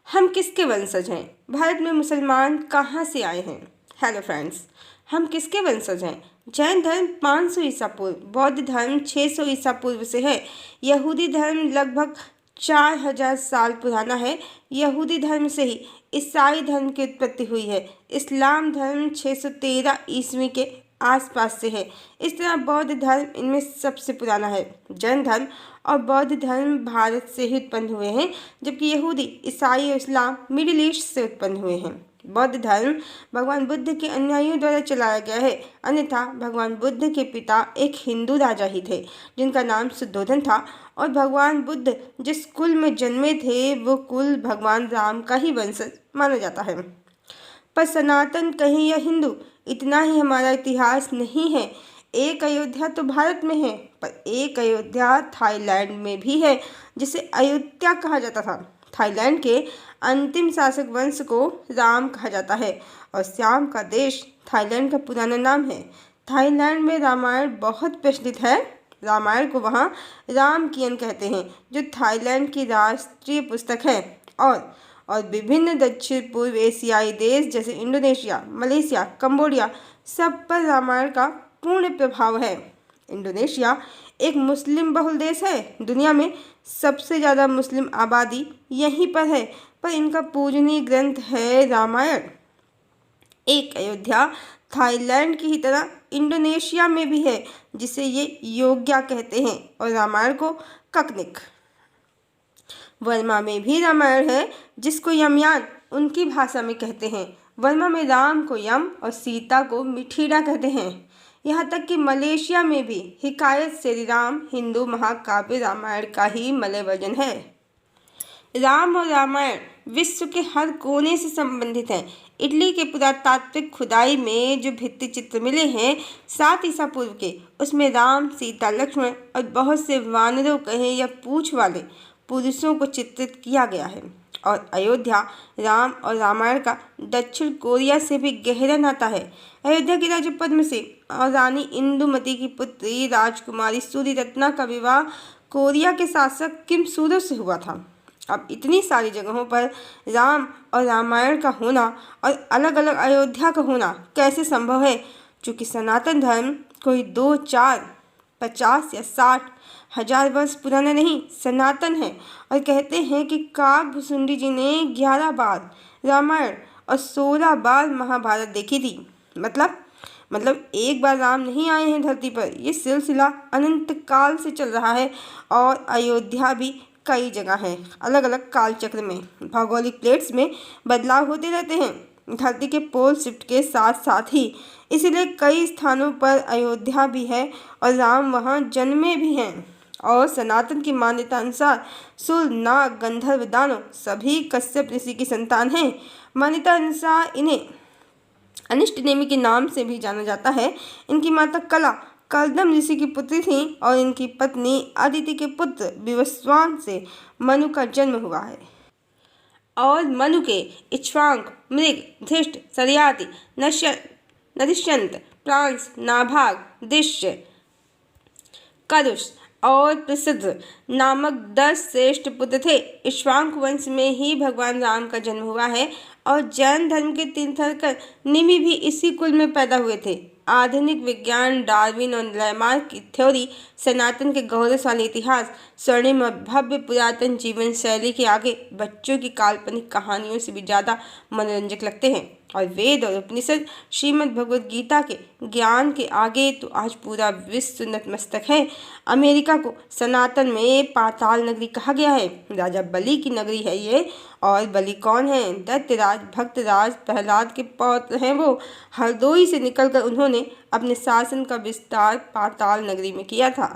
हम किसके वंशज हैं? भारत में मुसलमान कहाँ से आए हैं? हेलो फ्रेंड्स, हम किसके वंशज हैं? जैन धर्म 500 ईसा पूर्व, बौद्ध धर्म 600 ईसा पूर्व से है। यहूदी धर्म लगभग 4000 साल पुराना है। यहूदी धर्म से ही ईसाई धर्म की उत्पत्ति हुई है। इस्लाम धर्म 613 ईस्वी के आसपास से है। इस तरह बौद्ध धर्म इनमें सबसे पुराना है। जैन धर्म और बौद्ध धर्म भारत से ही उत्पन्न हुए हैं, जबकि यहूदी, ईसाई और इस्लाम मिडिल ईस्ट से उत्पन्न हुए हैं। बौद्ध धर्म भगवान बुद्ध के अनुयायियों द्वारा चलाया गया है। अन्यथा भगवान बुद्ध के पिता एक हिंदू राजा ही थे, जिनका नाम सुद्धोधन था, और भगवान बुद्ध जिस कुल में जन्मे थे वो कुल भगवान राम का ही वंशज माना जाता है। पर सनातन कहीं या हिंदू, इतना ही हमारा इतिहास नहीं है। एक अयोध्या तो भारत में है, पर एक अयोध्या थाईलैंड में भी है, जिसे अयोध्या कहा जाता था। थाईलैंड के अंतिम शासक वंश को राम कहा जाता है, और श्याम का देश थाईलैंड का पुराना नाम है। थाईलैंड में रामायण बहुत प्रचलित है। रामायण को वहाँ रामकियन कहते हैं, जो थाईलैंड की राष्ट्रीय पुस्तक है। और विभिन्न दक्षिण पूर्व एशियाई देश जैसे इंडोनेशिया, मलेशिया, कंबोडिया सब पर रामायण का पूर्ण प्रभाव है। इंडोनेशिया एक मुस्लिम बहुल देश है। दुनिया में सबसे ज़्यादा मुस्लिम आबादी यहीं पर है, पर इनका पूजनीय ग्रंथ है रामायण। एक अयोध्या थाईलैंड की ही तरह इंडोनेशिया में भी है, जिसे ये योग्या कहते हैं, और रामायण को ककनिक। वर्मा में भी रामायण है, जिसको यमयान उनकी भाषा में कहते हैं। वर्मा में राम को यम और सीता को मिठीरा कहते हैं। यहाँ तक कि मलेशिया में भी हिकायत श्री राम हिंदू महाकाव्य रामायण का ही मलय वर्जन है। राम और रामायण विश्व के हर कोने से संबंधित हैं। इटली के पुरातात्विक खुदाई में जो भित्ति चित्र मिले हैं 7 ईसा पूर्व के, उसमें राम, सीता, लक्ष्मण और बहुत से वानरों कहें या पूंछ वाले पुरुषों को चित्रित किया गया है। और अयोध्या राम और रामायण का दक्षिण कोरिया से भी गहरा नाता है। अयोध्या के राजा पद्मसेन और रानी इंदुमती की पुत्री राजकुमारी सूर्य रत्ना का विवाह कोरिया के शासक किम सूरो से हुआ था। अब इतनी सारी जगहों पर राम और रामायण का होना और अलग अलग अयोध्या का होना कैसे संभव है? चूँकि सनातन धर्म कोई 2, 4, 50 या 60 हजार वर्ष पुराना नहीं, सनातन है। और कहते हैं कि काकभुसुंडी जी ने 11 बार रामायण और 16 बार महाभारत देखी थी। मतलब एक बार राम नहीं आए हैं धरती पर। ये सिलसिला अनंत काल से चल रहा है, और अयोध्या भी कई जगह है। अलग अलग काल चक्र में भौगोलिक प्लेट्स में बदलाव होते रहते हैं, धरती के पोल शिफ्ट के साथ साथ ही। इसीलिए कई स्थानों पर अयोध्या भी है और राम वहाँ जन्मे भी हैं। और सनातन की मान्यता अनुसार सूर, नाग, गंधर्व, दानव सभी कश्यप ऋषि की संतान हैं। मान्यता अनुसार इन्हें अनिष्ट नेमि के नाम से भी जाना जाता है। इनकी माता कला कर्दम ऋषि की पुत्री थी, और इनकी पत्नी अदिति के पुत्र विवस्वान से मनु का जन्म हुआ है। और मनु के इक्ष्वाक, मृग, धृष्ट, सरियाति, नरिष्यंत, प्रांस, नाभाग, दृश्य, करुष और प्रसिद्ध नामक 10 श्रेष्ठ पुत्र थे। इक्ष्वाक वंश में ही भगवान राम का जन्म हुआ है, और जैन धर्म के तीर्थंकर निमि भी इसी कुल में पैदा हुए थे। आधुनिक विज्ञान, डार्विन और लैमार्क की थ्योरी सनातन के गौरवशाली इतिहास, स्वर्णिम और भव्य पुरातन जीवन शैली के आगे बच्चों की काल्पनिक कहानियों से भी ज़्यादा मनोरंजक लगते हैं। और वेद और उपनिषद, श्रीमद् भगवद गीता के ज्ञान के आगे तो आज पूरा विश्व नतमस्तक है। अमेरिका को सनातन में पाताल नगरी कहा गया है। राजा बलि की नगरी है ये। और बलि कौन है? दैत्यराज भक्तराज प्रहलाद के पौत्र हैं वो। हरदोई से निकलकर उन्होंने अपने शासन का विस्तार पाताल नगरी में किया था।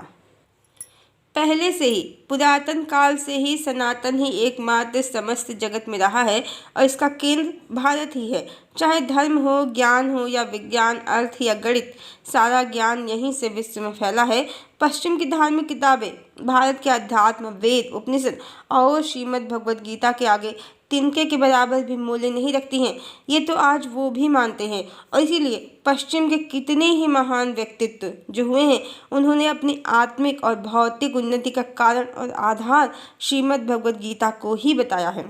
पहले से ही पुरातन काल से ही सनातन ही एकमात्र समस्त जगत में रहा है, और इसका केंद्र भारत ही है। चाहे धर्म हो, ज्ञान हो या विज्ञान, अर्थ या गणित, सारा ज्ञान यहीं से विश्व में फैला है। पश्चिम की धार्मिक किताबें भारत के अध्यात्म, वेद, उपनिषद और श्रीमद् भगवद गीता के आगे तिनके के बराबर भी मूल्य नहीं रखती हैं। ये तो आज वो भी मानते हैं, और इसीलिए पश्चिम के कितने ही महान व्यक्तित्व जो हुए हैं, उन्होंने अपनी आत्मिक और भौतिक उन्नति का कारण और आधार श्रीमद् भगवद गीता को ही बताया है।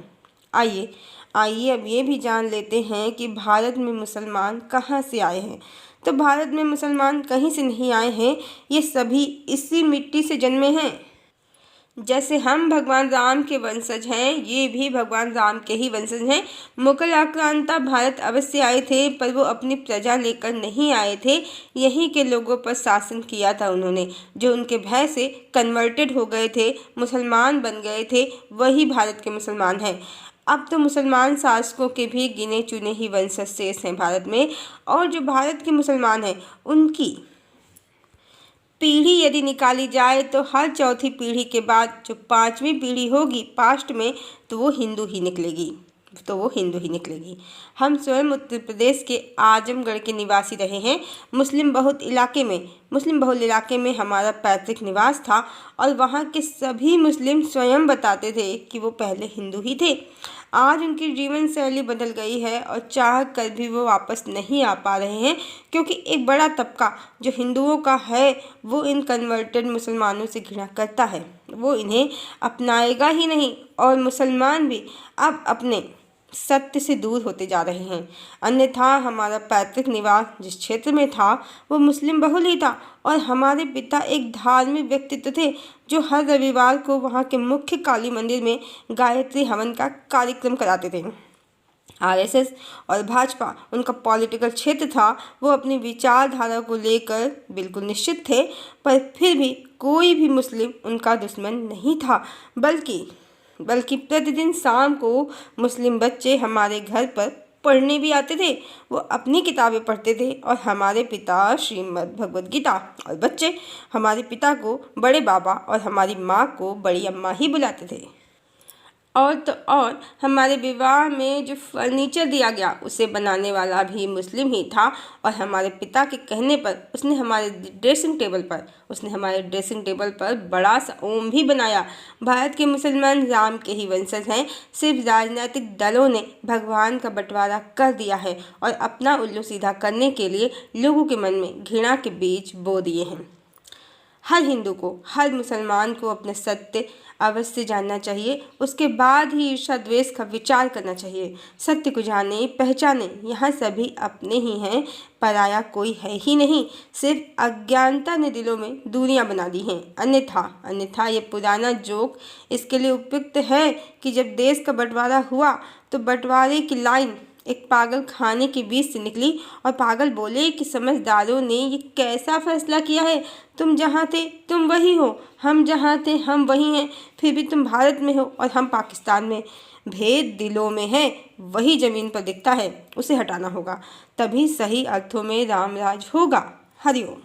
आइए आइए अब ये भी जान लेते हैं कि भारत में मुसलमान कहाँ से आए हैं। तो भारत में मुसलमान कहीं से नहीं आए हैं, ये सभी इसी मिट्टी से जन्मे हैं। जैसे हम भगवान राम के वंशज हैं, ये भी भगवान राम के ही वंशज हैं। मुगल आक्रांता भारत अवश्य आए थे, पर वो अपनी प्रजा लेकर नहीं आए थे। यहीं के लोगों पर शासन किया था उन्होंने, जो उनके भय से कन्वर्टेड हो गए थे, मुसलमान बन गए थे, वही भारत के मुसलमान हैं। अब तो मुसलमान शासकों के भी गिने चुने ही वंशज शेष हैं भारत में, और जो भारत के मुसलमान हैं उनकी पीढ़ी यदि निकाली जाए तो हर चौथी पीढ़ी के बाद जो पांचवी पीढ़ी होगी पास्ट में, तो वो हिंदू ही निकलेगी। हम स्वयं उत्तर प्रदेश के आजमगढ़ के निवासी रहे हैं। मुस्लिम बहुल इलाके में हमारा पैतृक निवास था, और वहाँ के सभी मुस्लिम स्वयं बताते थे कि वो पहले हिंदू ही थे। आज उनकी जीवन शैली बदल गई है, और चाह कर भी वो वापस नहीं आ पा रहे हैं, क्योंकि एक बड़ा तबका जो हिंदुओं का है वो इन कन्वर्टेड मुसलमानों से घृणा करता है। वो इन्हें अपनाएगा ही नहीं, और मुसलमान भी अब अपने सत्य से दूर होते जा रहे हैं। अन्यथा हमारा पैतृक निवास जिस क्षेत्र में था वो मुस्लिम बहुल ही था, और हमारे पिता एक धार्मिक व्यक्तित्व थे जो हर रविवार को वहाँ के मुख्य काली मंदिर में गायत्री हवन का कार्यक्रम कराते थे। आरएसएस और भाजपा उनका पॉलिटिकल क्षेत्र था। वो अपनी विचारधारा को लेकर बिल्कुल निश्चित थे, पर फिर भी कोई भी मुस्लिम उनका दुश्मन नहीं था। बल्कि प्रतिदिन शाम को मुस्लिम बच्चे हमारे घर पर पढ़ने भी आते थे। वो अपनी किताबें पढ़ते थे, और हमारे पिता श्रीमद् भगवद गीता, और बच्चे हमारे पिता को बड़े बाबा और हमारी माँ को बड़ी अम्मा ही बुलाते थे। और हमारे विवाह में जो फर्नीचर दिया गया उसे बनाने वाला भी मुस्लिम ही था, और हमारे पिता के कहने पर उसने हमारे ड्रेसिंग टेबल पर बड़ा सा ओम भी बनाया। भारत के मुसलमान राम के ही वंशज हैं। सिर्फ राजनीतिक दलों ने भगवान का बंटवारा कर दिया है, और अपना उल्लू सीधा करने के लिए लोगों के मन में घृणा के बीज बो दिए हैं। हर हिंदू को, हर मुसलमान को अपने सत्य अवश्य जानना चाहिए, उसके बाद ही ईर्ष्या द्वेष का विचार करना चाहिए। सत्य को जाने पहचाने, यहाँ सभी अपने ही हैं, पराया कोई है ही नहीं। सिर्फ अज्ञानता ने दिलों में दूरियां बना दी हैं। अन्यथा ये पुराना जोक इसके लिए उपयुक्त है कि जब देश का बंटवारा हुआ तो बंटवारे की लाइन एक पागल खाने के बीच से निकली, और पागल बोले कि समझदारों ने ये कैसा फैसला किया है, तुम जहाँ थे तुम वही हो, हम जहाँ थे हम वही हैं, फिर भी तुम भारत में हो और हम पाकिस्तान में। भेद दिलों में है, वही जमीन पर दिखता है, उसे हटाना होगा, तभी सही अर्थों में रामराज होगा। हरिओम।